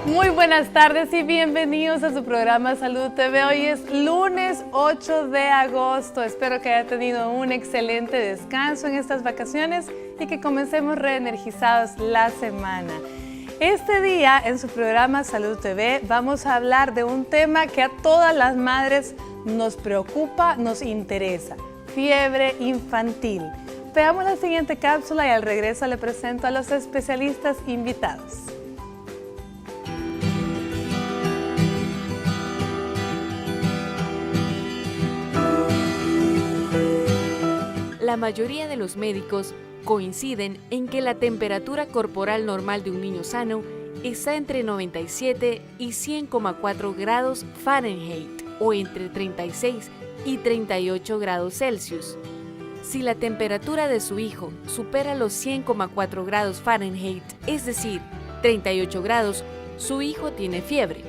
Muy buenas tardes y bienvenidos a su programa Salud TV. Hoy es lunes 8 de agosto. Espero que haya tenido un excelente descanso en estas vacaciones y que comencemos reenergizados la semana. Este día en su programa Salud TV vamos a hablar de un tema que a todas las madres nos preocupa, nos interesa: fiebre infantil. Veamos la siguiente cápsula y al regreso le presento a los especialistas invitados. La mayoría de los médicos coinciden en que la temperatura corporal normal de un niño sano está entre 97 y 100,4 grados Fahrenheit o entre 36 y 38 grados Celsius. Si la temperatura de su hijo supera los 100,4 grados Fahrenheit, es decir, 38 grados, su hijo tiene fiebre.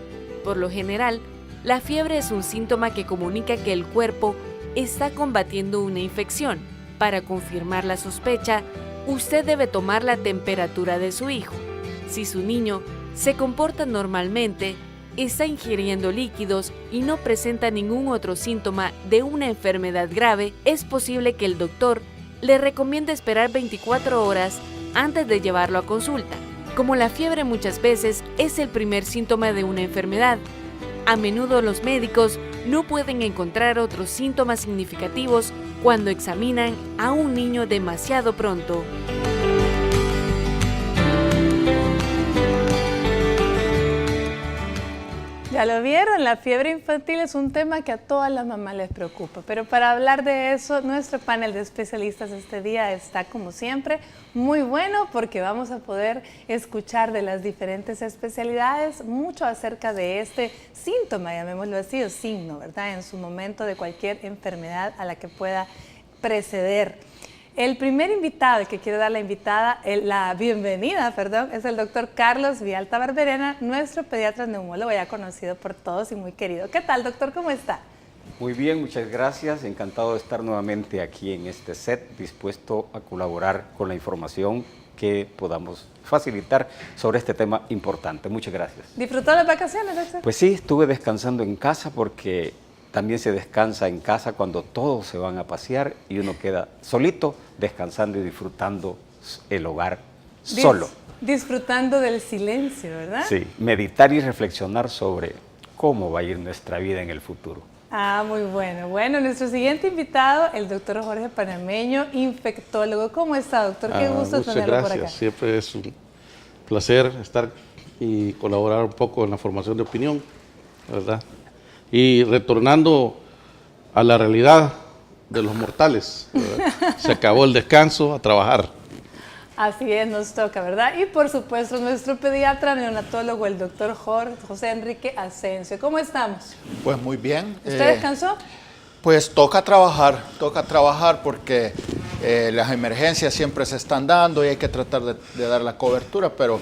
Por lo general, la fiebre es un síntoma que comunica que el cuerpo está combatiendo una infección. Para confirmar la sospecha, usted debe tomar la temperatura de su hijo. Si su niño se comporta normalmente, está ingiriendo líquidos y no presenta ningún otro síntoma de una enfermedad grave, es posible que el doctor le recomiende esperar 24 horas antes de llevarlo a consulta. Como la fiebre muchas veces es el primer síntoma de una enfermedad, a menudo los médicos no pueden encontrar otros síntomas significativos cuando examinan a un niño demasiado pronto. Ya lo vieron, la fiebre infantil es un tema que a todas las mamás les preocupa, pero para hablar de eso, nuestro panel de especialistas este día está, como siempre, muy bueno porque vamos a poder escuchar de las diferentes especialidades mucho acerca de este síntoma, llamémoslo así, o signo, ¿verdad?, en su momento de cualquier enfermedad a la que pueda preceder. El primer invitado, el que quiero dar la bienvenida, es el doctor Carlos Vialta Barberena, nuestro pediatra neumólogo ya conocido por todos y muy querido. ¿Qué tal, doctor? ¿Cómo está? Muy bien, muchas gracias. Encantado de estar nuevamente aquí en este set, dispuesto a colaborar con la información que podamos facilitar sobre este tema importante. Muchas gracias. ¿Disfrutó las vacaciones, doctor? Pues sí, estuve descansando en casa porque también se descansa en casa cuando todos se van a pasear y uno queda solito descansando y disfrutando el hogar solo. Disfrutando del silencio, ¿verdad? Sí, meditar y reflexionar sobre cómo va a ir nuestra vida en el futuro. Ah, muy bueno. Bueno, nuestro siguiente invitado, el doctor Jorge Panameño, infectólogo. ¿Cómo está, doctor? Qué gusto tenerlo por acá. Muchas gracias. Siempre es un placer estar y colaborar un poco en la formación de opinión, ¿verdad? Y retornando a la realidad de los mortales, ¿verdad? Se acabó el descanso, a trabajar. Así es, nos toca, ¿verdad? Y por supuesto nuestro pediatra neonatólogo, el doctor José Enrique Asensio. ¿Cómo estamos? Pues muy bien. ¿Usted descansó? Pues toca trabajar porque las emergencias siempre se están dando y hay que tratar de dar la cobertura, pero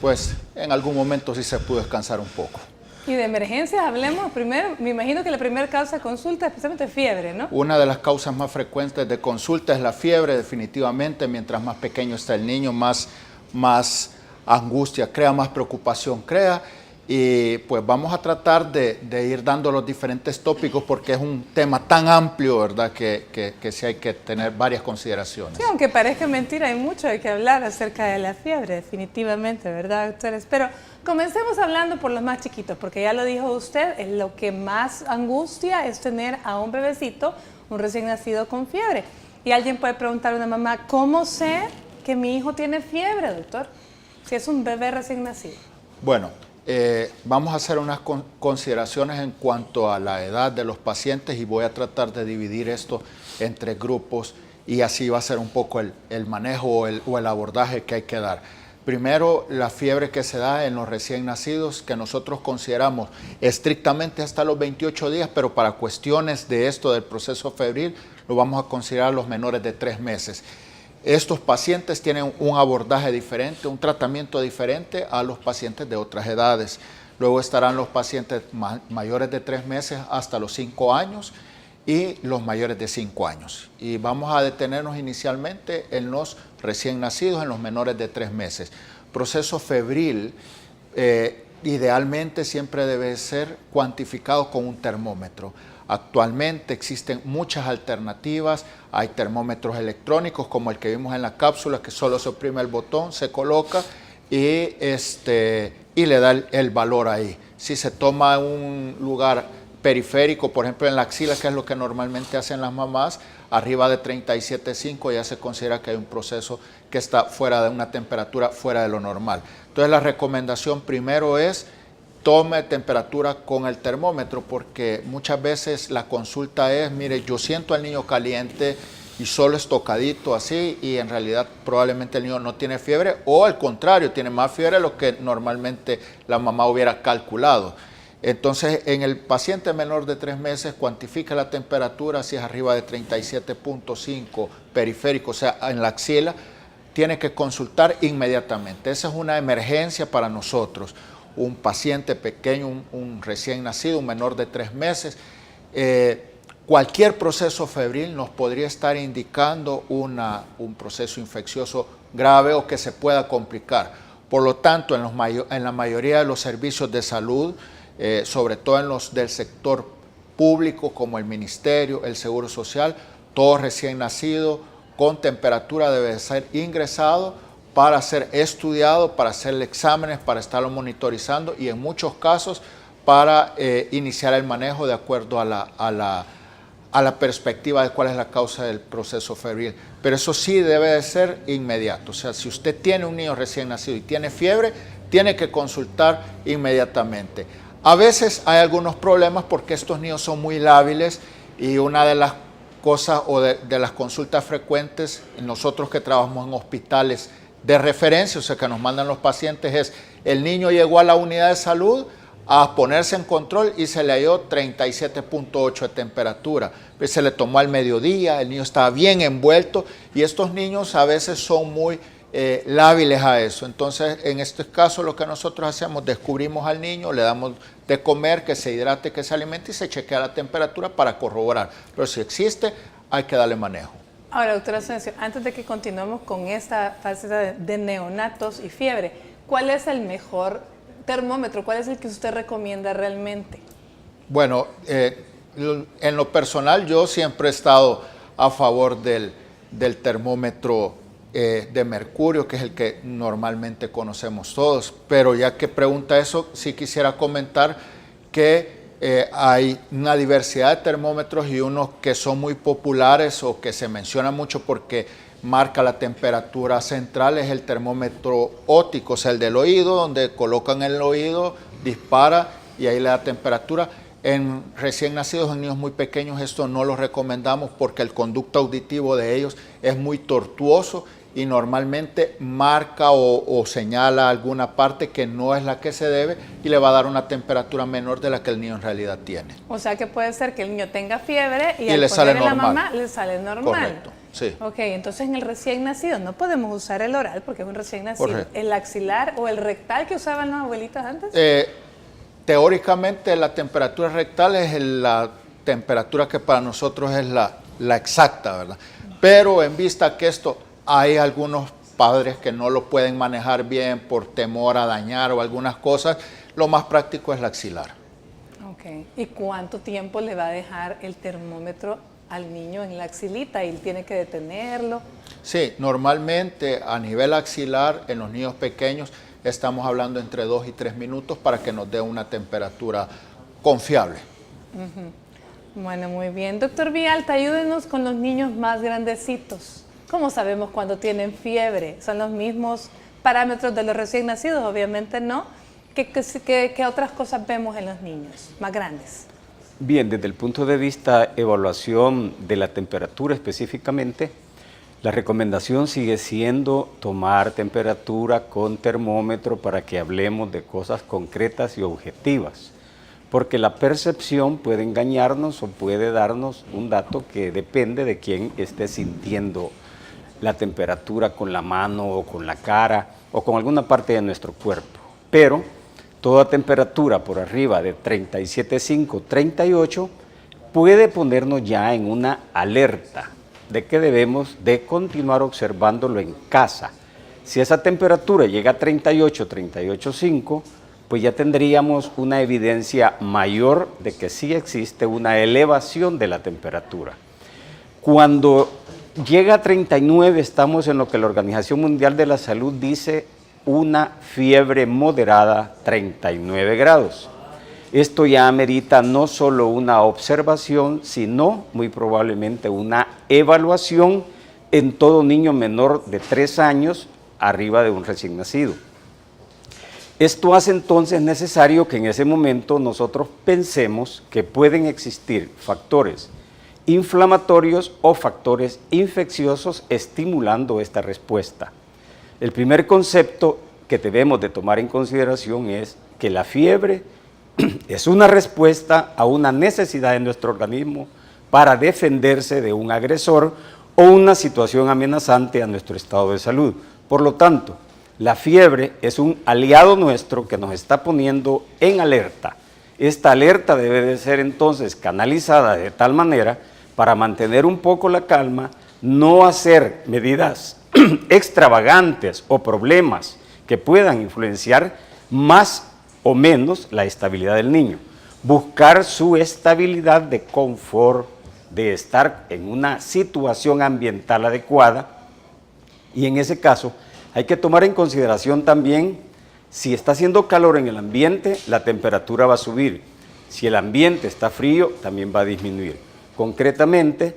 pues en algún momento sí se pudo descansar un poco. Y de emergencias hablemos primero. Me imagino que la primera causa de consulta es precisamente fiebre, ¿no? Una de las causas más frecuentes de consulta es la fiebre, definitivamente. Mientras más pequeño está el niño, más angustia crea, más preocupación crea. Y pues vamos a tratar de ir dando los diferentes tópicos porque es un tema tan amplio, ¿verdad? Que sí hay que tener varias consideraciones. Sí, aunque parezca mentira, hay mucho de qué hablar acerca de la fiebre, definitivamente, ¿verdad, doctores? Pero comencemos hablando por los más chiquitos, porque ya lo dijo usted, es lo que más angustia es tener a un bebecito, un recién nacido con fiebre. Y alguien puede preguntar a una mamá, ¿cómo sé que mi hijo tiene fiebre, doctor? Si es un bebé recién nacido. Bueno, vamos a hacer unas consideraciones en cuanto a la edad de los pacientes y voy a tratar de dividir esto entre grupos y así va a ser un poco el manejo o el abordaje que hay que dar. Primero, la fiebre que se da en los recién nacidos, que nosotros consideramos estrictamente hasta los 28 días, pero para cuestiones de esto del proceso febril, lo vamos a considerar los menores de 3 meses. Estos pacientes tienen un abordaje diferente, un tratamiento diferente a los pacientes de otras edades. luego estarán los pacientes mayores de 3 meses hasta los 5 años y los mayores de 5 años. Y vamos a detenernos inicialmente en los recién nacidos, en los menores de 3 meses. Proceso febril, idealmente siempre debe ser cuantificado con un termómetro. Actualmente existen muchas alternativas, hay termómetros electrónicos como el que vimos en la cápsula, que solo se oprime el botón, se coloca y le da el valor ahí. Si se toma un lugar periférico, por ejemplo en la axila, que es lo que normalmente hacen las mamás, arriba de 37,5 ya se considera que hay un proceso que está fuera de una temperatura fuera de lo normal. Entonces la recomendación primero es tome temperatura con el termómetro, porque muchas veces la consulta es, mire, yo siento al niño caliente y solo es tocadito así, y en realidad probablemente el niño no tiene fiebre, o al contrario, tiene más fiebre de lo que normalmente la mamá hubiera calculado. Entonces, en el paciente menor de 3 meses, cuantifica la temperatura, si es arriba de 37,5 periférico, o sea, en la axila, tiene que consultar inmediatamente. Esa es una emergencia para nosotros. Un paciente pequeño, un recién nacido, un menor de 3 meses, cualquier proceso febril nos podría estar indicando un proceso infeccioso grave o que se pueda complicar. Por lo tanto, en la mayoría de los servicios de salud, sobre todo en los del sector público como el Ministerio, el Seguro Social, todo recién nacido con temperatura debe ser ingresado para ser estudiado, para hacerle exámenes, para estarlo monitorizando y en muchos casos para iniciar el manejo de acuerdo a la perspectiva de cuál es la causa del proceso febril. Pero eso sí debe de ser inmediato. O sea, si usted tiene un niño recién nacido y tiene fiebre, tiene que consultar inmediatamente. A veces hay algunos problemas porque estos niños son muy lábiles y una de las cosas o de las consultas frecuentes, nosotros que trabajamos en hospitales de referencia, o sea que nos mandan los pacientes, es el niño llegó a la unidad de salud a ponerse en control y se le halló 37,8 de temperatura. Pues se le tomó al mediodía, el niño estaba bien envuelto y estos niños a veces son muy lábiles a eso. Entonces, en este caso lo que nosotros hacemos, descubrimos al niño, le damos de comer, que se hidrate, que se alimente y se chequea la temperatura para corroborar. Pero si existe, hay que darle manejo. Ahora, doctora Asensio, antes de que continuemos con esta fase de neonatos y fiebre, ¿cuál es el mejor termómetro? ¿Cuál es el que usted recomienda realmente? Bueno, en lo personal yo siempre he estado a favor del termómetro de mercurio, que es el que normalmente conocemos todos, pero ya que pregunta eso, sí quisiera comentar que hay una diversidad de termómetros y unos que son muy populares o que se mencionan mucho porque marca la temperatura central, es el termómetro óptico, o sea, el del oído, donde colocan el oído, dispara y ahí le da temperatura. En recién nacidos, en niños muy pequeños, esto no lo recomendamos porque el conducto auditivo de ellos es muy tortuoso y normalmente marca o señala alguna parte que no es la que se debe y le va a dar una temperatura menor de la que el niño en realidad tiene. O sea que puede ser que el niño tenga fiebre y le al sale ponerle normal. la mamá le sale normal. Correcto, sí. Ok, entonces en el recién nacido no podemos usar el oral porque es un recién nacido. Correcto. ¿El axilar o el rectal que usaban las abuelitas antes? Teóricamente la temperatura rectal es la temperatura que para nosotros es la exacta, ¿verdad? Pero en vista que esto hay algunos padres que no lo pueden manejar bien por temor a dañar o algunas cosas, lo más práctico es la axilar. Ok, ¿y cuánto tiempo le va a dejar el termómetro al niño en la axilita y él tiene que detenerlo? Sí, normalmente a nivel axilar en los niños pequeños estamos hablando entre 2 y 3 minutos para que nos dé una temperatura confiable. Bueno, muy bien. Doctor Villalta, ayúdenos con los niños más grandecitos. ¿Cómo sabemos cuando tienen fiebre? ¿Son los mismos parámetros de los recién nacidos? Obviamente no. ¿Qué otras cosas vemos en los niños más grandes? Bien, desde el punto de vista evaluación de la temperatura específicamente, la recomendación sigue siendo tomar temperatura con termómetro para que hablemos de cosas concretas y objetivas, porque la percepción puede engañarnos o puede darnos un dato que depende de quién esté sintiendo la temperatura con la mano o con la cara o con alguna parte de nuestro cuerpo. Pero Toda temperatura por arriba de 37,5, 38 puede ponernos ya en una alerta de que debemos de continuar observándolo en casa. Si esa temperatura llega a 38, 38,5, pues ya tendríamos una evidencia mayor de que sí existe una elevación de la temperatura. Cuando llega a 39 estamos en lo que la Organización Mundial de la Salud dice una fiebre moderada, 39 grados. Esto ya amerita no solo una observación, sino muy probablemente una evaluación en todo niño menor de 3 años arriba de un recién nacido. Esto hace entonces necesario que en ese momento nosotros pensemos que pueden existir factores inflamatorios o factores infecciosos estimulando esta respuesta. El primer concepto que debemos de tomar en consideración es que la fiebre es una respuesta a una necesidad de nuestro organismo para defenderse de un agresor o una situación amenazante a nuestro estado de salud. Por lo tanto, la fiebre es un aliado nuestro que nos está poniendo en alerta. Esta alerta debe de ser entonces canalizada de tal manera para mantener un poco la calma, no hacer medidas extravagantes o problemas que puedan influenciar más o menos la estabilidad del niño. Buscar su estabilidad de confort, de estar en una situación ambiental adecuada, y en ese caso hay que tomar en consideración también si está haciendo calor en el ambiente, la temperatura va a subir. Si el ambiente está frío, también va a disminuir. Concretamente,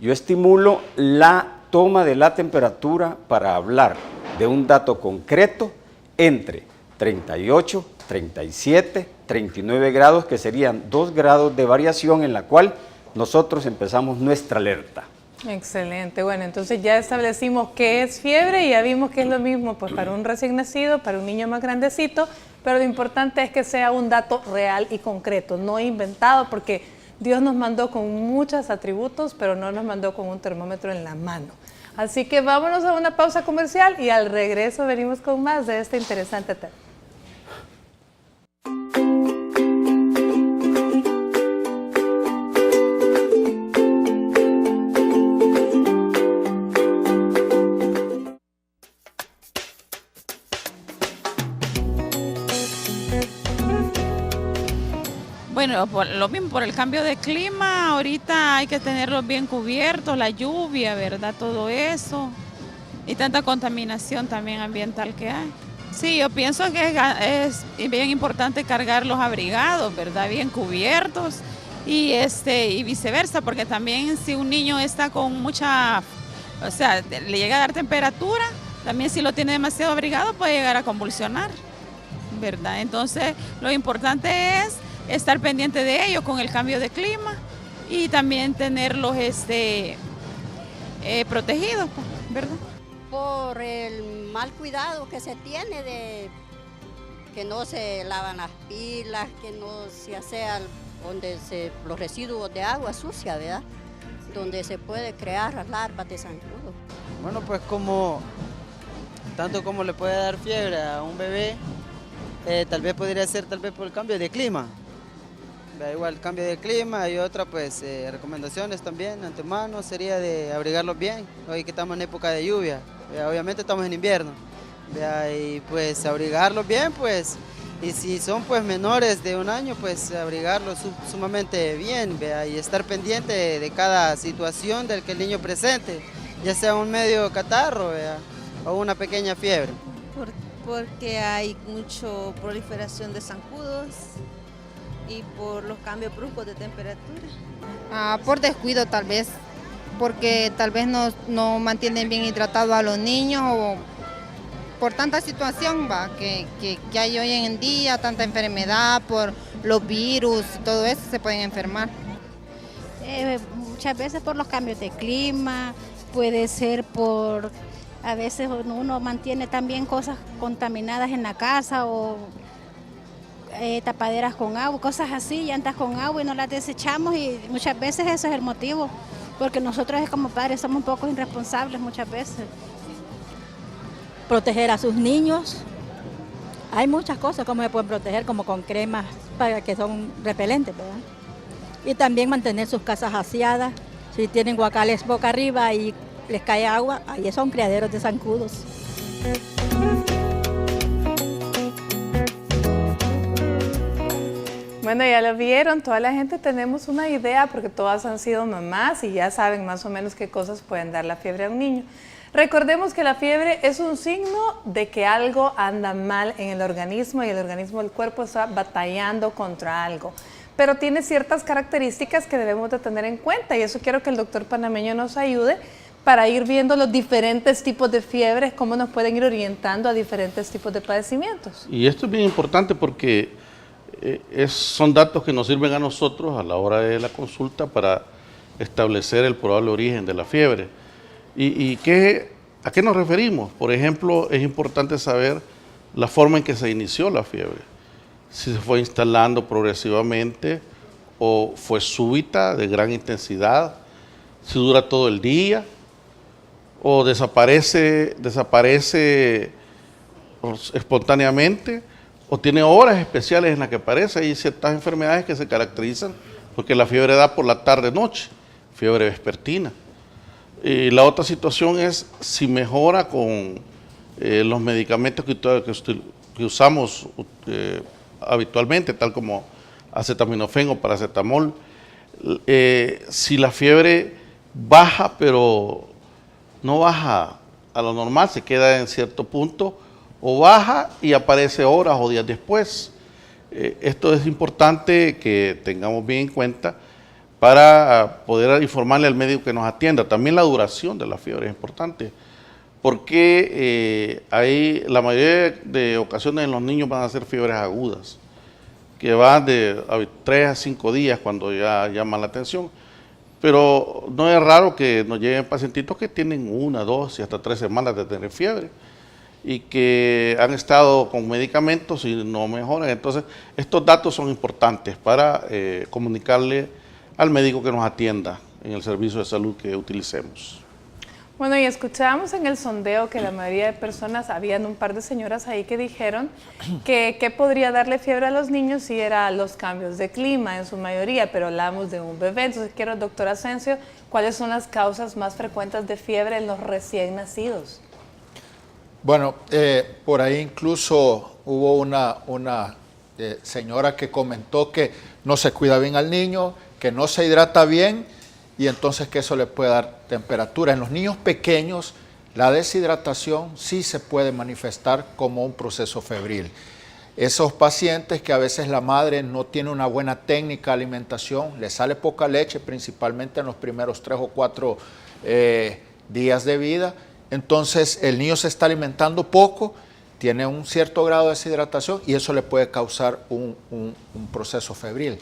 yo estimulo la toma de la temperatura para hablar de un dato concreto entre 38, 37, 39 grados, que serían 2 grados de variación en la cual nosotros empezamos nuestra alerta. Excelente, bueno, entonces ya establecimos qué es fiebre y ya vimos que es lo mismo pues para un recién nacido, para un niño más grandecito, pero lo importante es que sea un dato real y concreto, no inventado, porque Dios nos mandó con muchos atributos, pero no nos mandó con un termómetro en la mano. Así que vámonos a una pausa comercial y al regreso venimos con más de este interesante tema. Bueno, por lo mismo, por el cambio de clima, ahorita hay que tenerlos bien cubiertos, la lluvia, ¿verdad? Todo eso. Y tanta contaminación también ambiental que hay. Sí, yo pienso que es bien importante cargar los abrigados, ¿verdad? Bien cubiertos y viceversa, porque también si un niño está con mucha, o sea, le llega a dar temperatura, también si lo tiene demasiado abrigado puede llegar a convulsionar, ¿verdad? Entonces, lo importante es estar pendiente de ellos con el cambio de clima y también tenerlos protegidos, ¿verdad? Por el mal cuidado que se tiene de que no se lavan las pilas, que no se hace los residuos de agua sucia, ¿verdad? Donde se puede crear las larvas de zancudo. Bueno, pues tanto como le puede dar fiebre a un bebé, tal vez podría ser por el cambio de clima. Da igual el cambio de clima y otra pues recomendaciones también antemano sería de abrigarlos bien, hoy que estamos en época de lluvia, obviamente estamos en invierno, y pues abrigarlos bien pues, y si son pues menores de 1 año pues abrigarlos sumamente bien, y estar pendiente de cada situación del que el niño presente, ya sea un medio catarro o una pequeña fiebre. Porque hay mucha proliferación de zancudos y por los cambios bruscos de temperatura. Por descuido tal vez, porque tal vez no mantienen bien hidratados a los niños o por tanta situación que hay hoy en día, tanta enfermedad por los virus y todo eso se pueden enfermar. Muchas veces por los cambios de clima, puede ser por, a veces uno mantiene también cosas contaminadas en la casa o tapaderas con agua, cosas así, llantas con agua y no las desechamos y muchas veces eso es el motivo, porque nosotros como padres somos un poco irresponsables muchas veces. Proteger a sus niños, Hay muchas cosas como se pueden proteger, como con cremas para que son repelentes, ¿verdad? Y también mantener sus casas aseadas. Si tienen guacales boca arriba y les cae agua, ahí son criaderos de zancudos. Bueno, ya lo vieron, toda la gente tenemos una idea porque todas han sido mamás y ya saben más o menos qué cosas pueden dar la fiebre a un niño. Recordemos que la fiebre es un signo de que algo anda mal en el organismo y el organismo del cuerpo está batallando contra algo. Pero tiene ciertas características que debemos de tener en cuenta y eso quiero que el doctor panameño nos ayude para ir viendo los diferentes tipos de fiebres, cómo nos pueden ir orientando a diferentes tipos de padecimientos. Y esto es bien importante porque son datos que nos sirven a nosotros a la hora de la consulta para establecer el probable origen de la fiebre. ¿Y a qué nos referimos? Por ejemplo, es importante saber la forma en que se inició la fiebre. Si se fue instalando progresivamente o fue súbita, de gran intensidad, si dura todo el día o desaparece espontáneamente, o tiene horas especiales en las que aparece. Hay ciertas enfermedades que se caracterizan porque la fiebre da por la tarde-noche, fiebre vespertina. Y la otra situación es si mejora con los medicamentos que usamos habitualmente, tal como acetaminofén o paracetamol. Si la fiebre baja, pero no baja a lo normal, se queda en cierto punto, o baja y aparece horas o días después. Esto es importante que tengamos bien en cuenta para poder informarle al médico que nos atienda. También la duración de la fiebre es importante, porque la mayoría de ocasiones en los niños van a ser fiebres agudas, que van de 3 a 5 días cuando ya llaman la atención. Pero no es raro que nos lleguen pacientitos que tienen 1, 2 y hasta 3 semanas de tener fiebre y que han estado con medicamentos y no mejoran. Entonces, estos datos son importantes para comunicarle al médico que nos atienda en el servicio de salud que utilicemos. Bueno, y escuchábamos en el sondeo que la mayoría de personas, habían un par de señoras ahí que dijeron que podría darle fiebre a los niños si eran los cambios de clima en su mayoría, pero hablamos de un bebé. Entonces quiero, doctor Asensio, ¿cuáles son las causas más frecuentes de fiebre en los recién nacidos? Bueno, por ahí incluso hubo una señora que comentó que no se cuida bien al niño, que no se hidrata bien y entonces que eso le puede dar temperatura. En los niños pequeños la deshidratación sí se puede manifestar como un proceso febril. Esos pacientes que a veces la madre no tiene una buena técnica de alimentación, le sale poca leche principalmente en los primeros 3 o 4 días de vida, entonces el niño se está alimentando poco, tiene un cierto grado de deshidratación y eso le puede causar un proceso febril.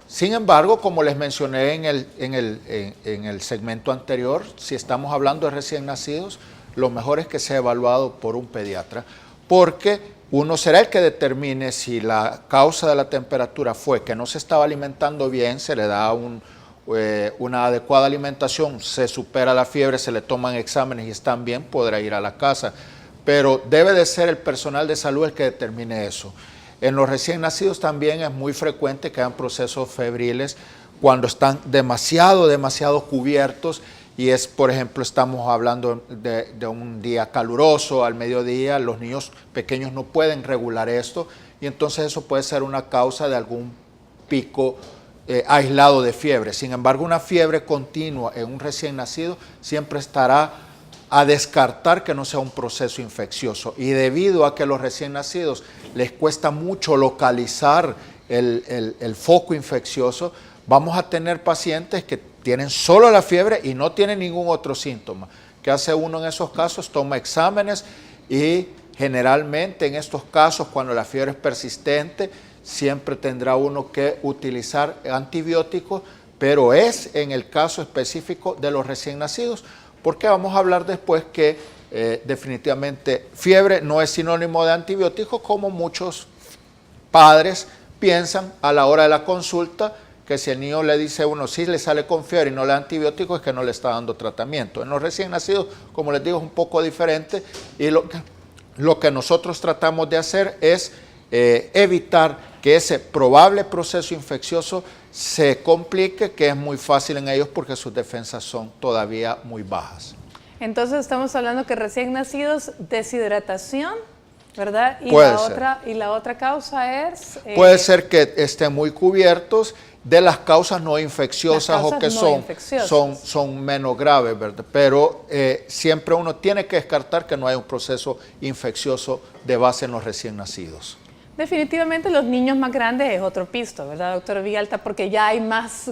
Sin embargo, como les mencioné en el segmento anterior, si estamos hablando de recién nacidos, lo mejor es que sea evaluado por un pediatra, porque uno será el que determine si la causa de la temperatura fue que no se estaba alimentando bien, se le da una adecuada alimentación, se supera la fiebre, se le toman exámenes y están bien, podrá ir a la casa. Pero debe de ser el personal de salud el que determine eso. En los recién nacidos también es muy frecuente que hayan procesos febriles cuando están demasiado cubiertos y es, por ejemplo, estamos hablando de un día caluroso al mediodía, los niños pequeños no pueden regular esto y entonces eso puede ser una causa de algún pico aislado de fiebre. Sin embargo, una fiebre continua en un recién nacido siempre estará a descartar que no sea un proceso infeccioso. Y debido a que los recién nacidos les cuesta mucho localizar el foco infeccioso, vamos a tener pacientes que tienen solo la fiebre y no tienen ningún otro síntoma. ¿Qué hace uno en esos casos? Toma exámenes y generalmente en estos casos, cuando la fiebre es persistente, siempre tendrá uno que utilizar antibióticos, pero es en el caso específico de los recién nacidos, porque vamos a hablar después que definitivamente fiebre no es sinónimo de antibióticos, como muchos padres piensan a la hora de la consulta, que si el niño le dice a uno, sí le sale con fiebre y no le da antibióticos, es que no le está dando tratamiento. En los recién nacidos, como les digo, es un poco diferente y lo que nosotros tratamos de hacer es evitar que ese probable proceso infeccioso se complique, que es muy fácil en ellos porque sus defensas son todavía muy bajas. Entonces estamos hablando que recién nacidos, deshidratación, ¿verdad? Y Puede la otra causa es... puede ser que estén muy cubiertos de las causas no infecciosas o que son menos graves, ¿verdad? Pero siempre uno tiene que descartar que no hay un proceso infeccioso de base en los recién nacidos. Definitivamente los niños más grandes es otro pisto, ¿verdad, doctor Villalta? Porque ya hay más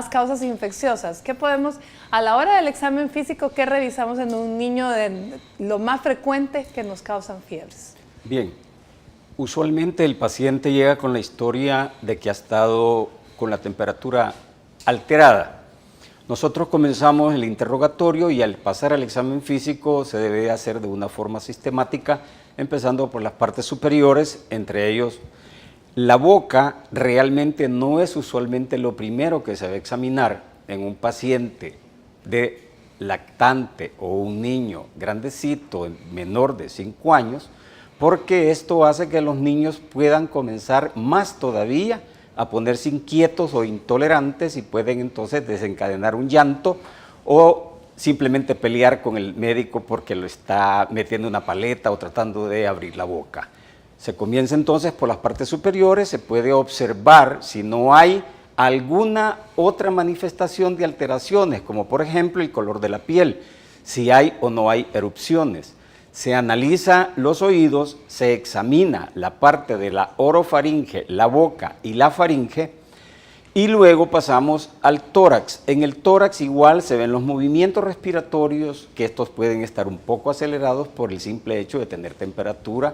causas infecciosas. ¿Qué podemos, a la hora del examen físico, qué revisamos en un niño de lo más frecuente que nos causan fiebres? Bien, usualmente el paciente llega con la historia de que ha estado con la temperatura alterada. Nosotros comenzamos el interrogatorio y al pasar al examen físico se debe hacer de una forma sistemática, empezando por las partes superiores, entre ellos la boca. Realmente no es usualmente lo primero que se va a examinar en un paciente de lactante o un niño grandecito, menor de 5 años, porque esto hace que los niños puedan comenzar más todavía a ponerse inquietos o intolerantes y pueden entonces desencadenar un llanto o simplemente pelear con el médico porque lo está metiendo una paleta o tratando de abrir la boca. Se comienza entonces por las partes superiores, se puede observar si no hay alguna otra manifestación de alteraciones, como por ejemplo el color de la piel, si hay o no hay erupciones. Se analiza los oídos, se examina la parte de la orofaringe, la boca y la faringe, y luego pasamos al tórax. En el tórax igual se ven los movimientos respiratorios, que estos pueden estar un poco acelerados por el simple hecho de tener temperatura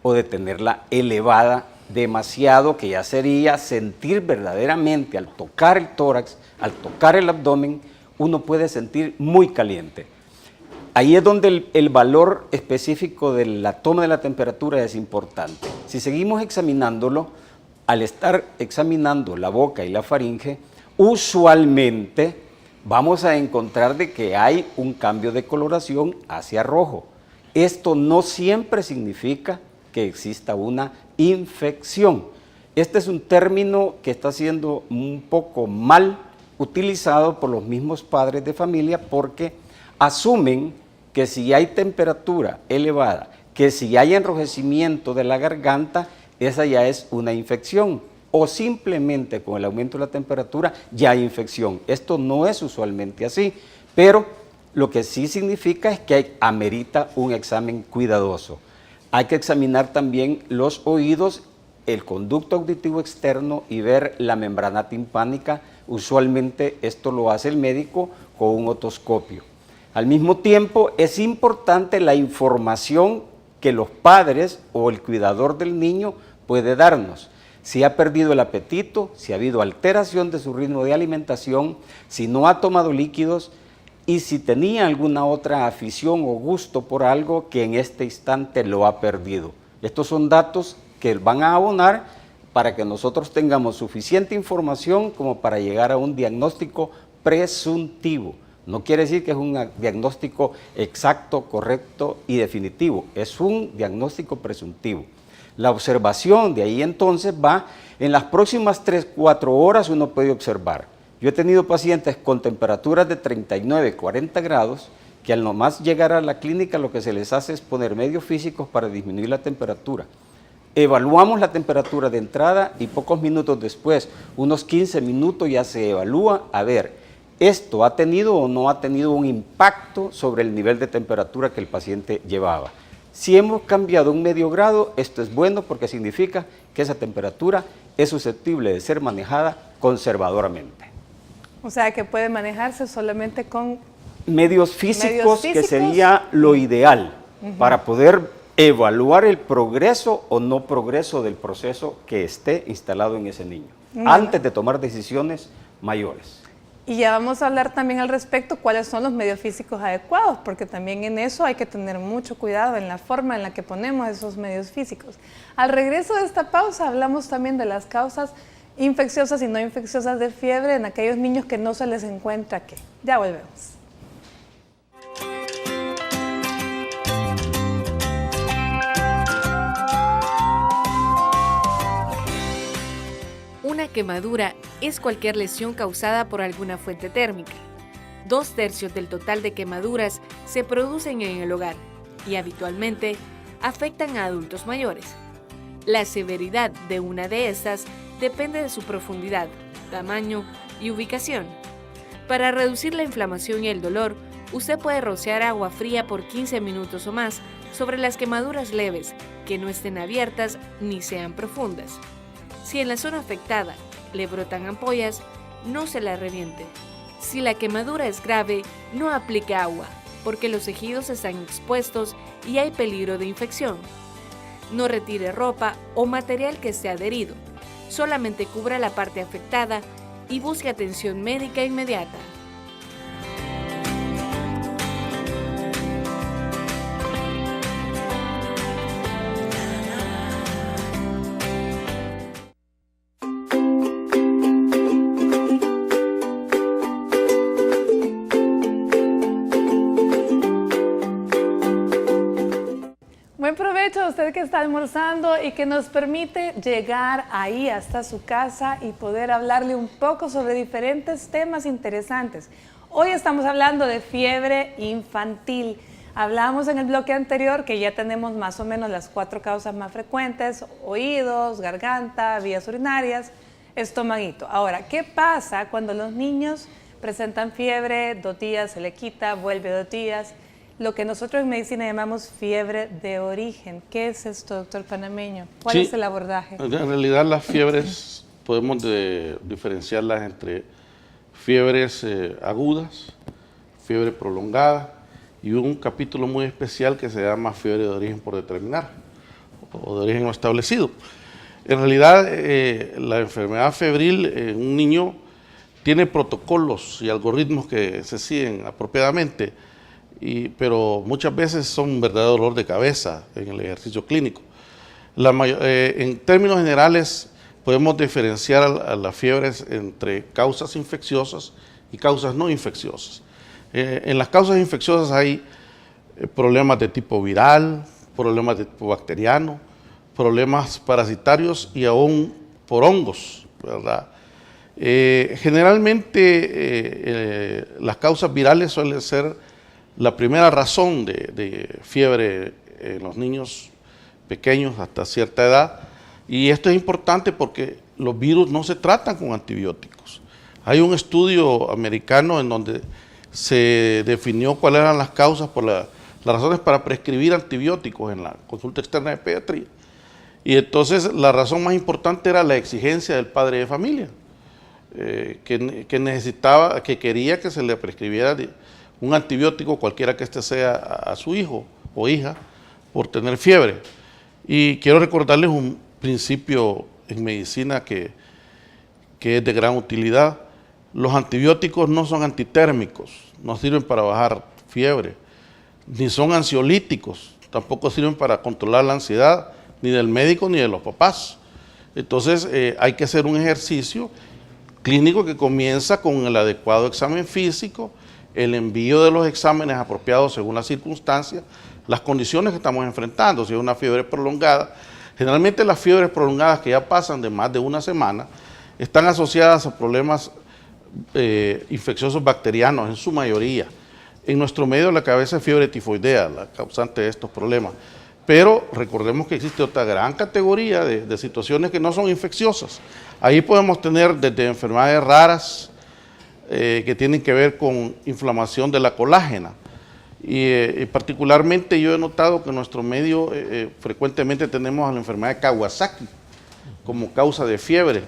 o de tenerla elevada demasiado, que ya sería sentir verdaderamente al tocar el tórax, al tocar el abdomen, uno puede sentir muy caliente. Ahí es donde el valor específico de la toma de la temperatura es importante. Si seguimos examinándolo, al estar examinando la boca y la faringe, usualmente vamos a encontrar de que hay un cambio de coloración hacia rojo. Esto no siempre significa que exista una infección. Este es un término que está siendo un poco mal utilizado por los mismos padres de familia porque asumen que si hay temperatura elevada, que si hay enrojecimiento de la garganta, esa ya es una infección, o simplemente con el aumento de la temperatura ya hay infección. Esto no es usualmente así, pero lo que sí significa es que amerita un examen cuidadoso. Hay que examinar también los oídos, el conducto auditivo externo y ver la membrana timpánica. Usualmente esto lo hace el médico con un otoscopio. Al mismo tiempo es importante la información que los padres o el cuidador del niño puede darnos. Si ha perdido el apetito, si ha habido alteración de su ritmo de alimentación, si no ha tomado líquidos y si tenía alguna otra afición o gusto por algo que en este instante lo ha perdido. Estos son datos que van a abonar para que nosotros tengamos suficiente información como para llegar a un diagnóstico presuntivo. No quiere decir que es un diagnóstico exacto, correcto y definitivo, es un diagnóstico presuntivo. La observación de ahí entonces va, en las próximas 3-4 horas uno puede observar. Yo he tenido pacientes con temperaturas de 39, 40 grados, que al nomás llegar a la clínica lo que se les hace es poner medios físicos para disminuir la temperatura. Evaluamos la temperatura de entrada y pocos minutos después, unos 15 minutos ya se evalúa a ver, ¿esto ha tenido o no ha tenido un impacto sobre el nivel de temperatura que el paciente llevaba? Si hemos cambiado un medio grado, esto es bueno porque significa que esa temperatura es susceptible de ser manejada conservadoramente. O sea, que puede manejarse solamente con medios físicos, que sería lo ideal para poder evaluar el progreso o no progreso del proceso que esté instalado en ese niño, antes de tomar decisiones mayores. Y ya vamos a hablar también al respecto cuáles son los medios físicos adecuados, porque también en eso hay que tener mucho cuidado en la forma en la que ponemos esos medios físicos. Al regreso de esta pausa hablamos también de las causas infecciosas y no infecciosas de fiebre en aquellos niños que no se les encuentra qué. Ya volvemos. quemadura es cualquier lesión causada por alguna fuente térmica. 2/3 del total de quemaduras se producen en el hogar y habitualmente afectan a adultos mayores. La severidad de una de estas depende de su profundidad, tamaño y ubicación. Para reducir la inflamación y el dolor, usted puede rociar agua fría por 15 minutos o más sobre las quemaduras leves, que no estén abiertas ni sean profundas. Si en la zona afectada le brotan ampollas, no se la reviente. Si la quemadura es grave, no aplique agua, porque los tejidos están expuestos y hay peligro de infección. No retire ropa o material que esté adherido. Solamente cubra la parte afectada y busque atención médica inmediata. Buen provecho a usted que está almorzando y que nos permite llegar ahí hasta su casa y poder hablarle un poco sobre diferentes temas interesantes. Hoy estamos hablando de fiebre infantil. Hablamos en el bloque anterior que ya tenemos más o menos las 4 causas más frecuentes: oídos, garganta, vías urinarias, estomaguito. Ahora, ¿qué pasa cuando los niños presentan fiebre, 2 días se le quita, vuelve 2 días? Lo que nosotros en medicina llamamos fiebre de origen. ¿Qué es esto, doctor panameño? ¿Cuál es el abordaje? En realidad las fiebres podemos diferenciarlas entre fiebres agudas, fiebre prolongada y un capítulo muy especial que se llama fiebre de origen por determinar o de origen no establecido. En realidad la enfermedad febril en un niño tiene protocolos y algoritmos que se siguen apropiadamente, pero muchas veces son un verdadero dolor de cabeza en el ejercicio clínico. En términos generales, podemos diferenciar a las fiebres entre causas infecciosas y causas no infecciosas. En las causas infecciosas hay problemas de tipo viral, problemas de tipo bacteriano, problemas parasitarios y aún por hongos, ¿verdad? Generalmente las causas virales suelen ser la primera razón de fiebre en los niños pequeños hasta cierta edad, y esto es importante porque los virus no se tratan con antibióticos. Hay un estudio americano en donde se definió cuáles eran las causas, las razones para prescribir antibióticos en la consulta externa de pediatría, y entonces la razón más importante era la exigencia del padre de familia, que quería que se le prescribiera un antibiótico, cualquiera que este sea, a su hijo o hija por tener fiebre. Y quiero recordarles un principio en medicina que es de gran utilidad. Los antibióticos no son antitérmicos, no sirven para bajar fiebre, ni son ansiolíticos, tampoco sirven para controlar la ansiedad, ni del médico ni de los papás. Entonces hay que hacer un ejercicio clínico que comienza con el adecuado examen físico, el envío de los exámenes apropiados según las circunstancias, las condiciones que estamos enfrentando. Si es una fiebre prolongada, generalmente las fiebres prolongadas que ya pasan de más de una semana están asociadas a problemas infecciosos bacterianos en su mayoría. En nuestro medio la cabeza es fiebre tifoidea, la causante de estos problemas. Pero recordemos que existe otra gran categoría de situaciones que no son infecciosas. Ahí podemos tener desde enfermedades raras, que tienen que ver con inflamación de la colágena. Y particularmente yo he notado que en nuestro medio frecuentemente tenemos a la enfermedad de Kawasaki como causa de fiebre,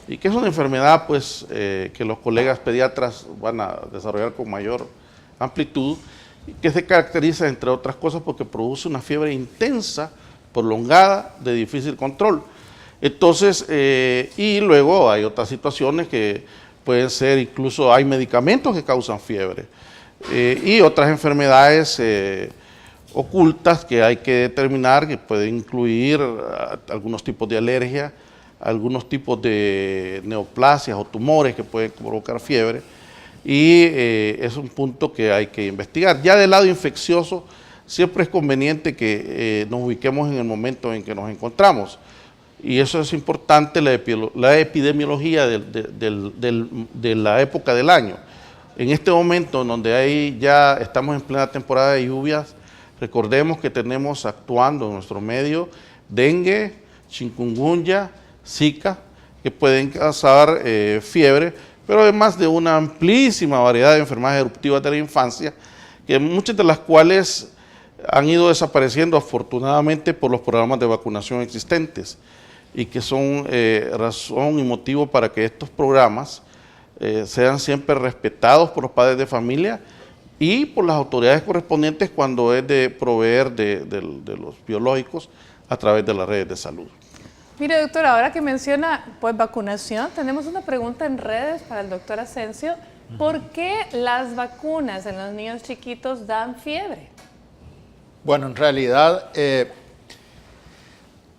y que es una enfermedad pues que los colegas pediatras van a desarrollar con mayor amplitud, y que se caracteriza entre otras cosas porque produce una fiebre intensa, prolongada, de difícil control. Entonces, y luego hay otras situaciones que pueden ser, incluso hay medicamentos que causan fiebre, y otras enfermedades ocultas que hay que determinar, que pueden incluir algunos tipos de alergia, algunos tipos de neoplasias o tumores que pueden provocar fiebre, y es un punto que hay que investigar. Ya del lado infeccioso, siempre es conveniente que nos ubiquemos en el momento en que nos encontramos. y eso es importante, la epidemiología de la época del año. En este momento, donde ya estamos en plena temporada de lluvias, recordemos que tenemos actuando en nuestro medio dengue, chikungunya, zika, que pueden causar fiebre, pero además de una amplísima variedad de enfermedades eruptivas de la infancia, que muchas de las cuales han ido desapareciendo afortunadamente por los programas de vacunación existentes, y que son razón y motivo para que estos programas sean siempre respetados por los padres de familia y por las autoridades correspondientes cuando es de proveer de los biológicos a través de las redes de salud. Mire, doctor, ahora que menciona pues vacunación, tenemos una pregunta en redes para el doctor Asensio. ¿Por qué las vacunas en los niños chiquitos dan fiebre? Bueno, en realidad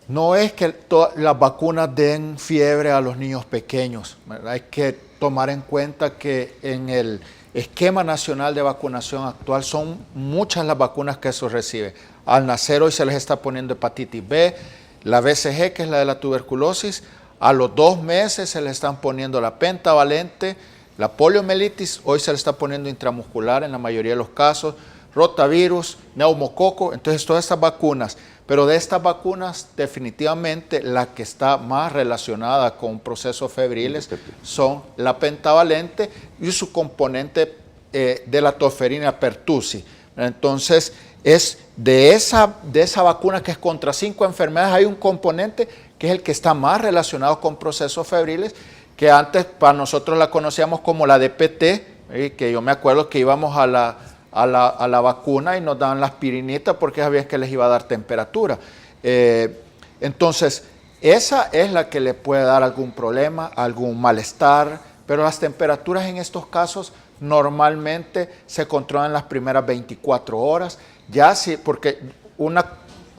no es que las vacunas den fiebre a los niños pequeños, ¿verdad? Hay que tomar en cuenta que en el esquema nacional de vacunación actual son muchas las vacunas que se reciben. Al nacer hoy se les está poniendo hepatitis B, la BCG, que es la de la tuberculosis. A los 2 meses se les están poniendo la pentavalente, la poliomielitis, hoy se le está poniendo intramuscular en la mayoría de los casos, rotavirus, neumococo, entonces todas estas vacunas. Pero de estas vacunas, definitivamente la que está más relacionada con procesos febriles son la pentavalente y su componente de la toferina pertussis. Entonces, es de esa vacuna que es contra 5 enfermedades, hay un componente que es el que está más relacionado con procesos febriles, que antes para nosotros la conocíamos como la DPT, que yo me acuerdo que íbamos a la vacuna y nos daban la aspirinita porque sabían que les iba a dar temperatura. Entonces, esa es la que le puede dar algún problema, algún malestar, pero las temperaturas en estos casos normalmente se controlan las primeras 24 horas. Ya sí, porque una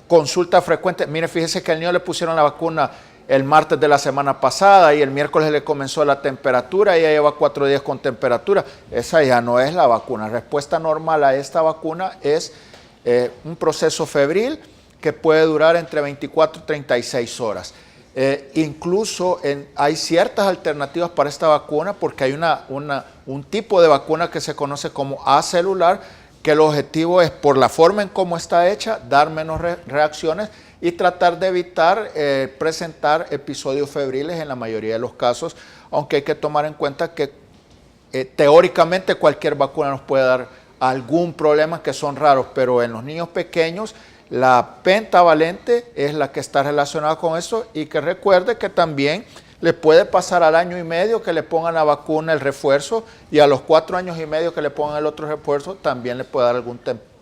consulta frecuente, mire, fíjese que al niño le pusieron la vacuna el martes de la semana pasada y el miércoles le comenzó la temperatura y ya lleva 4 días con temperatura. Esa ya no es la vacuna. La respuesta normal a esta vacuna es un proceso febril que puede durar entre 24 y 36 horas. Incluso hay ciertas alternativas para esta vacuna porque hay un tipo de vacuna que se conoce como acelular, que el objetivo es, por la forma en cómo está hecha, dar menos reacciones y tratar de evitar presentar episodios febriles en la mayoría de los casos, aunque hay que tomar en cuenta que teóricamente cualquier vacuna nos puede dar algún problema que son raros, pero en los niños pequeños la pentavalente es la que está relacionada con eso y que recuerde que también le puede pasar al 1 año y medio que le pongan la vacuna, el refuerzo, y a los 4 años y medio que le pongan el otro refuerzo también le puede dar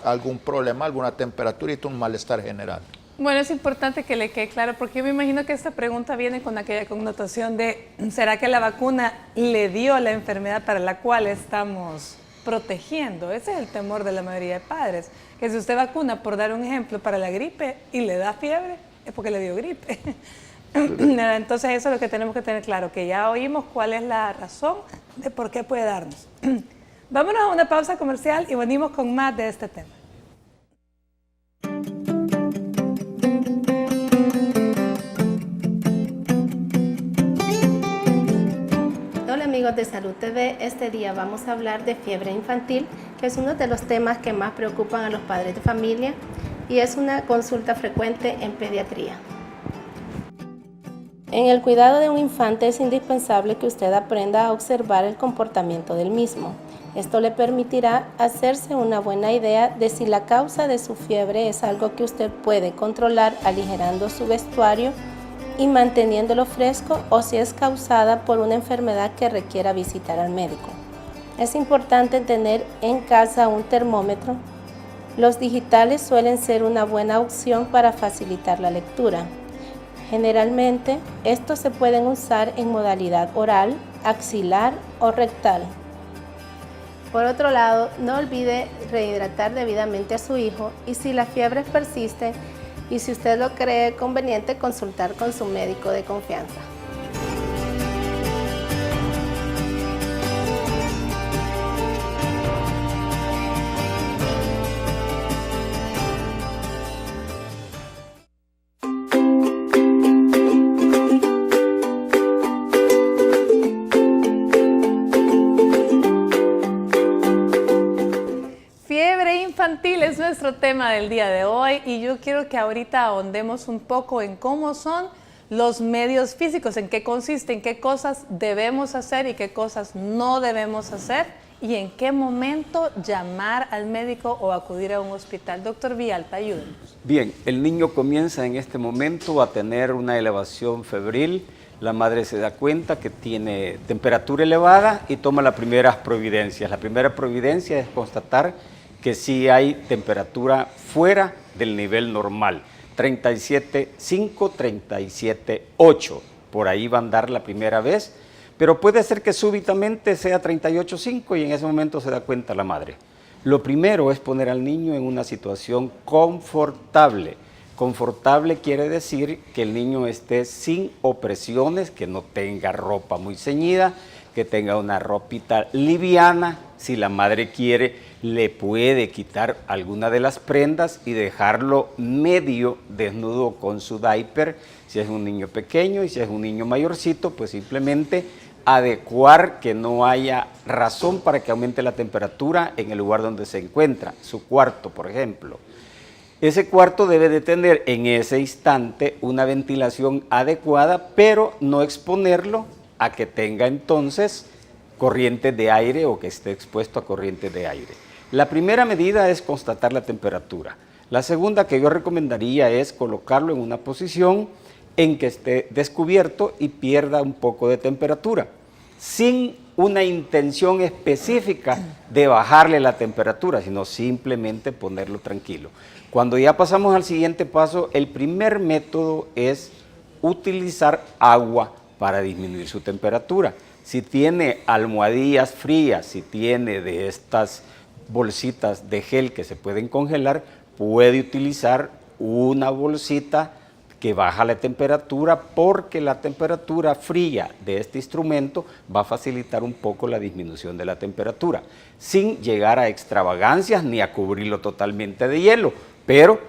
algún problema, alguna temperatura y un malestar general. Bueno, es importante que le quede claro, porque yo me imagino que esta pregunta viene con aquella connotación de ¿será que la vacuna le dio la enfermedad para la cual estamos protegiendo? Ese es el temor de la mayoría de padres, que si usted vacuna, por dar un ejemplo, para la gripe y le da fiebre, es porque le dio gripe. Entonces eso es lo que tenemos que tener claro, que ya oímos cuál es la razón de por qué puede darnos. Vámonos a una pausa comercial y venimos con más de este tema. Hola amigos de Salud TV, este día vamos a hablar de fiebre infantil, que es uno de los temas que más preocupan a los padres de familia y es una consulta frecuente en pediatría. En el cuidado de un infante es indispensable que usted aprenda a observar el comportamiento del mismo. Esto le permitirá hacerse una buena idea de si la causa de su fiebre es algo que usted puede controlar aligerando su vestuario y manteniéndolo fresco o si es causada por una enfermedad que requiera visitar al médico. Es importante tener en casa un termómetro. Los digitales suelen ser una buena opción para facilitar la lectura. Generalmente, estos se pueden usar en modalidad oral, axilar o rectal. Por otro lado, no olvide rehidratar debidamente a su hijo y si la fiebre persiste y si usted lo cree conveniente, consultar con su médico de confianza. nuestro tema del día de hoy y yo quiero que ahorita ahondemos un poco en cómo son los medios físicos, en qué consisten, qué cosas debemos hacer y qué cosas no debemos hacer y en qué momento llamar al médico o acudir a un hospital. Doctor Villalta, ayúdenos. Bien, el niño comienza en este momento a tener una elevación febril. La madre se da cuenta que tiene temperatura elevada y toma las primeras providencias. La primera providencia es constatar que sí hay temperatura fuera del nivel normal, 37.5, 37.8, por ahí va a andar la primera vez, pero puede ser que súbitamente sea 38.5 y en ese momento se da cuenta la madre. Lo primero es poner al niño en una situación confortable. Confortable quiere decir que el niño esté sin opresiones, que no tenga ropa muy ceñida, que tenga una ropita liviana. Si la madre quiere, le puede quitar alguna de las prendas y dejarlo medio desnudo con su diaper. Si es un niño pequeño y si es un niño mayorcito, pues simplemente adecuar que no haya razón para que aumente la temperatura en el lugar donde se encuentra, su cuarto, por ejemplo. Ese cuarto debe de tener en ese instante una ventilación adecuada, pero no exponerlo a que tenga entonces corriente de aire o que esté expuesto a corriente de aire. La primera medida es constatar la temperatura. La segunda que yo recomendaría es colocarlo en una posición en que esté descubierto y pierda un poco de temperatura, sin una intención específica de bajarle la temperatura, sino simplemente ponerlo tranquilo. Cuando ya pasamos al siguiente paso, el primer método es utilizar agua para disminuir su temperatura. Si tiene almohadillas frías, si tiene de estas bolsitas de gel que se pueden congelar, puede utilizar una bolsita que baja la temperatura porque la temperatura fría de este instrumento va a facilitar un poco la disminución de la temperatura, sin llegar a extravagancias ni a cubrirlo totalmente de hielo. Pero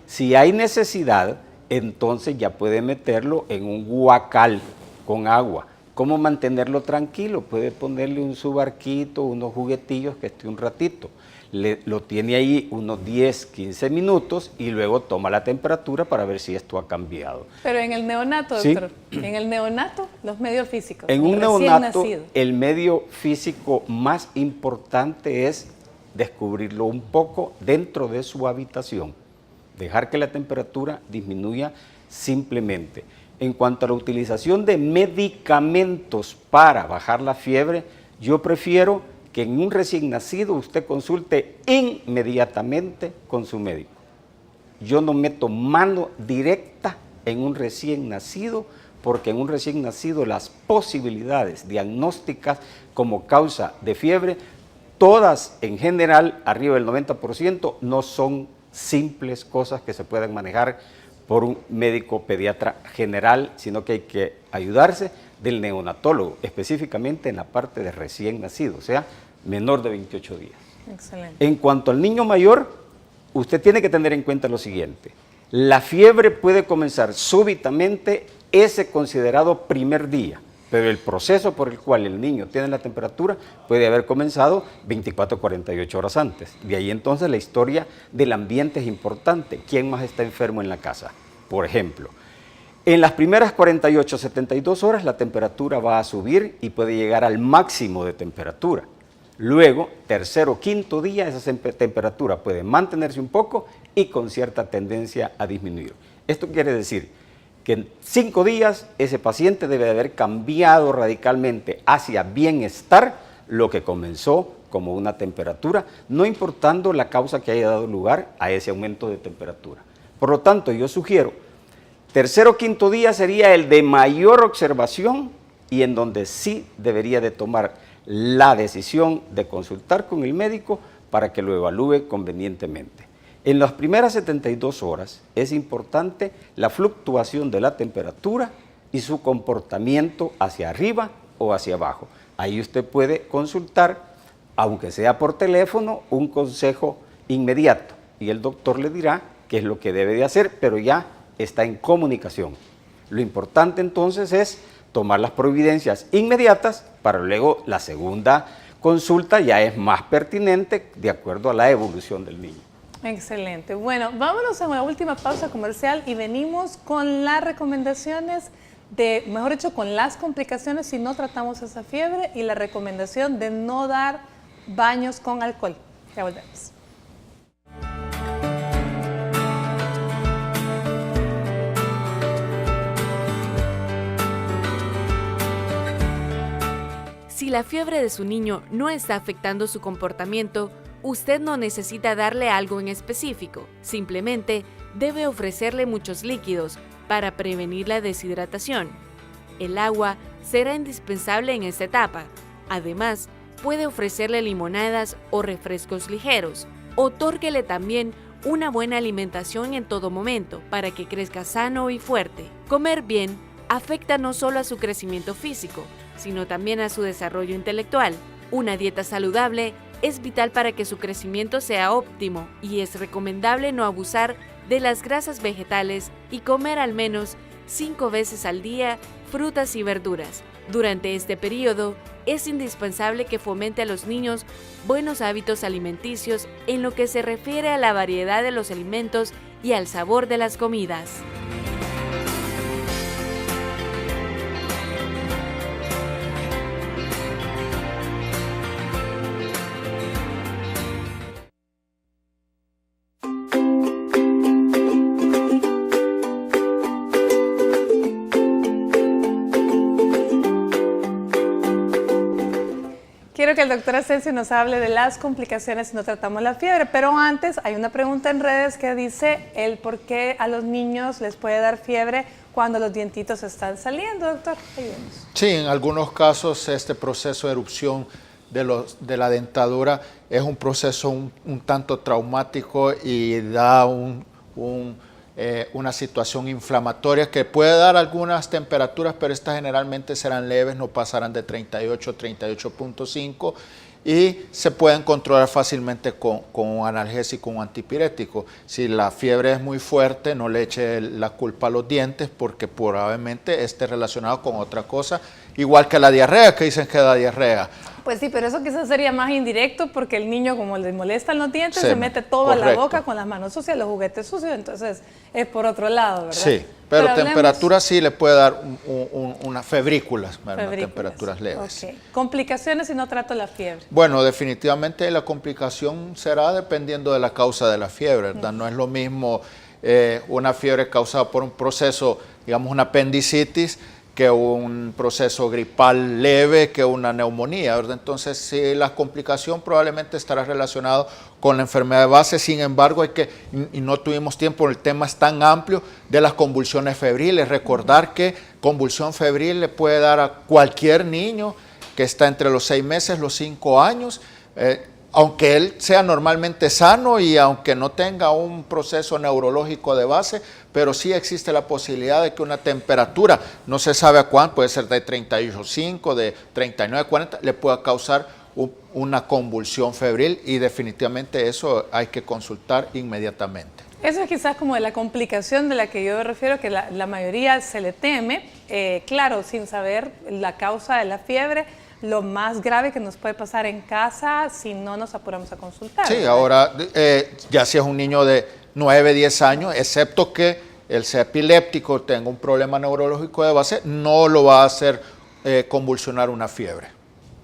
si hay necesidad, entonces ya puede meterlo en un guacal con agua. ¿Cómo mantenerlo tranquilo? Puede ponerle un subarquito, unos juguetillos que esté un ratito. Lo tiene ahí unos 10, 15 minutos y luego toma la temperatura para ver si esto ha cambiado. Pero en el neonato, doctor, ¿sí? En el neonato, los medios físicos. En un neonato, el medio físico más importante es descubrirlo un poco dentro de su habitación. Dejar que la temperatura disminuya simplemente. En cuanto a la utilización de medicamentos para bajar la fiebre, yo prefiero que en un recién nacido usted consulte inmediatamente con su médico. Yo no meto mano directa en un recién nacido, porque en un recién nacido las posibilidades diagnósticas como causa de fiebre, todas en general, arriba del 90%, no son simples cosas que se puedan manejar por un médico pediatra general, sino que hay que ayudarse del neonatólogo, específicamente en la parte de recién nacido, o sea, menor de 28 días. Excelente. En cuanto al niño mayor, usted tiene que tener en cuenta lo siguiente. La fiebre puede comenzar súbitamente ese considerado primer día, pero el proceso por el cual el niño tiene la temperatura puede haber comenzado 24 a 48 horas antes. De ahí entonces la historia del ambiente es importante. ¿Quién más está enfermo en la casa? Por ejemplo, en las primeras 48 a 72 horas la temperatura va a subir y puede llegar al máximo de temperatura. Luego, tercer o quinto día, esa temperatura puede mantenerse un poco y con cierta tendencia a disminuir. Esto quiere decir que en 5 días ese paciente debe de haber cambiado radicalmente hacia bienestar lo que comenzó como una temperatura, no importando la causa que haya dado lugar a ese aumento de temperatura. Por lo tanto, yo sugiero, tercer o quinto día sería el de mayor observación y en donde sí debería de tomar la decisión de consultar con el médico para que lo evalúe convenientemente. En las primeras 72 horas es importante la fluctuación de la temperatura y su comportamiento hacia arriba o hacia abajo. Ahí usted puede consultar, aunque sea por teléfono, un consejo inmediato y el doctor le dirá qué es lo que debe de hacer, pero ya está en comunicación. Lo importante entonces es tomar las providencias inmediatas para luego la segunda consulta ya es más pertinente de acuerdo a la evolución del niño. Excelente. Bueno, vámonos a una última pausa comercial y venimos con las recomendaciones mejor dicho, con las complicaciones si no tratamos esa fiebre y la recomendación de no dar baños con alcohol. Ya volvemos. Si la fiebre de su niño no está afectando su comportamiento, usted no necesita darle algo en específico, simplemente debe ofrecerle muchos líquidos para prevenir la deshidratación. El agua será indispensable en esta etapa. Además, puede ofrecerle limonadas o refrescos ligeros. Otórguele también una buena alimentación en todo momento para que crezca sano y fuerte. Comer bien afecta no solo a su crecimiento físico, sino también a su desarrollo intelectual. Una dieta saludable es vital para que su crecimiento sea óptimo y es recomendable no abusar de las grasas vegetales y comer al menos 5 veces al día frutas y verduras. Durante este periodo, es indispensable que fomente a los niños buenos hábitos alimenticios en lo que se refiere a la variedad de los alimentos y al sabor de las comidas. Quiero que el doctor Asensio nos hable de las complicaciones si no tratamos la fiebre, pero antes hay una pregunta en redes que dice el por qué a los niños les puede dar fiebre cuando los dientitos están saliendo, doctor. Ayúdenos. Sí, en algunos casos este proceso de erupción de la dentadura es un proceso un tanto traumático y da una situación inflamatoria que puede dar algunas temperaturas, pero estas generalmente serán leves, no pasarán de 38, 38.5 y se pueden controlar fácilmente con un analgésico, un antipirético. Si la fiebre es muy fuerte, no le eche la culpa a los dientes porque probablemente esté relacionado con otra cosa, igual que la diarrea, que dicen que da diarrea. Pues sí, pero eso quizás sería más indirecto porque el niño, como le molestan los dientes, se mete todo a la boca con las manos sucias, los juguetes sucios, entonces es por otro lado, ¿verdad? Sí, pero temperatura sí le puede dar unas febrículas, temperaturas leves. Okay. ¿Complicaciones si no trato la fiebre? Bueno, definitivamente la complicación será dependiendo de la causa de la fiebre, ¿verdad? No es lo mismo una fiebre causada por un proceso, digamos una apendicitis, que un proceso gripal leve, que una neumonía, ¿verdad? Entonces, sí, la complicación probablemente estará relacionado con la enfermedad de base. Sin embargo, y no tuvimos tiempo, el tema es tan amplio de las convulsiones febriles. Recordar que convulsión febril le puede dar a cualquier niño que está entre los 6 meses, los 5 años, aunque él sea normalmente sano y aunque no tenga un proceso neurológico de base, pero sí existe la posibilidad de que una temperatura, no se sabe a cuánto, puede ser de 38.5, de 39.40, le pueda causar una convulsión febril y definitivamente eso hay que consultar inmediatamente. Eso es quizás como de la complicación de la que yo me refiero, que la mayoría se le teme, claro, sin saber la causa de la fiebre, lo más grave que nos puede pasar en casa si no nos apuramos a consultar. Sí, ¿verdad? Ahora, ya si es un niño de 9, 10 años, excepto que él sea epiléptico, tenga un problema neurológico de base, no lo va a hacer convulsionar una fiebre.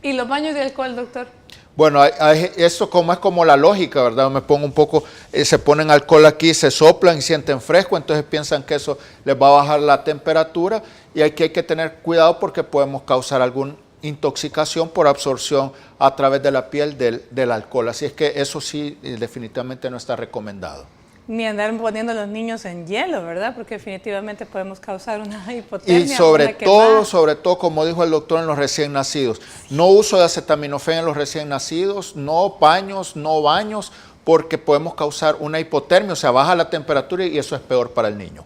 ¿Y los baños de alcohol, doctor? Bueno, eso es como la lógica, ¿verdad? Me pongo un poco, se ponen alcohol aquí, se soplan y sienten fresco, entonces piensan que eso les va a bajar la temperatura y hay que tener cuidado porque podemos causar alguna intoxicación por absorción a través de la piel del alcohol. Así es que eso sí definitivamente no está recomendado. Ni andar poniendo a los niños en hielo, ¿verdad? Porque definitivamente podemos causar una hipotermia. Y sobre todo, como dijo el doctor, en los recién nacidos. No uso de acetaminofén en los recién nacidos, no paños, no baños, porque podemos causar una hipotermia, o sea, baja la temperatura y eso es peor para el niño.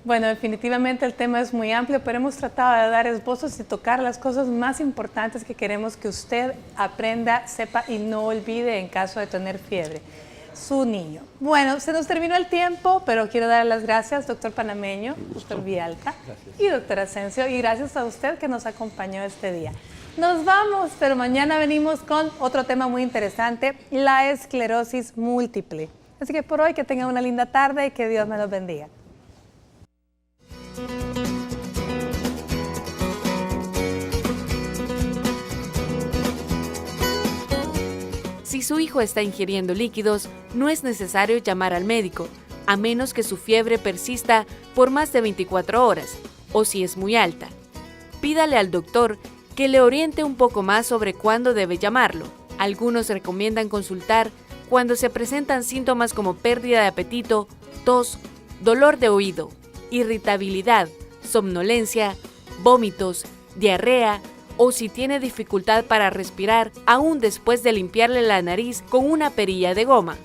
Bueno, definitivamente el tema es muy amplio, pero hemos tratado de dar esbozos y tocar las cosas más importantes que queremos que usted aprenda, sepa y no olvide en caso de tener fiebre. Su niño. Bueno, se nos terminó el tiempo, pero quiero dar las gracias, doctor Panameño, doctor Villalta y doctor Asensio, y gracias a usted que nos acompañó este día. Nos vamos, pero mañana venimos con otro tema muy interesante, la esclerosis múltiple. Así que por hoy que tengan una linda tarde y que Dios me los bendiga. Si su hijo está ingiriendo líquidos, no es necesario llamar al médico, a menos que su fiebre persista por más de 24 horas o si es muy alta. Pídale al doctor que le oriente un poco más sobre cuándo debe llamarlo. Algunos recomiendan consultar cuando se presentan síntomas como pérdida de apetito, tos, dolor de oído, irritabilidad, somnolencia, vómitos, diarrea o si tiene dificultad para respirar aún después de limpiarle la nariz con una perilla de goma.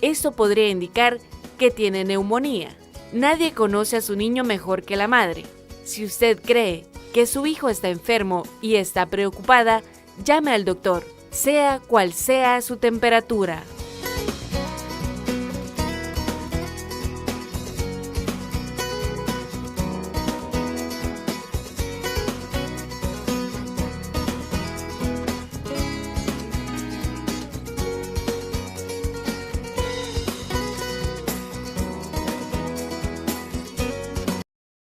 Esto podría indicar que tiene neumonía. Nadie conoce a su niño mejor que la madre. Si usted cree que su hijo está enfermo y está preocupada, llame al doctor, sea cual sea su temperatura.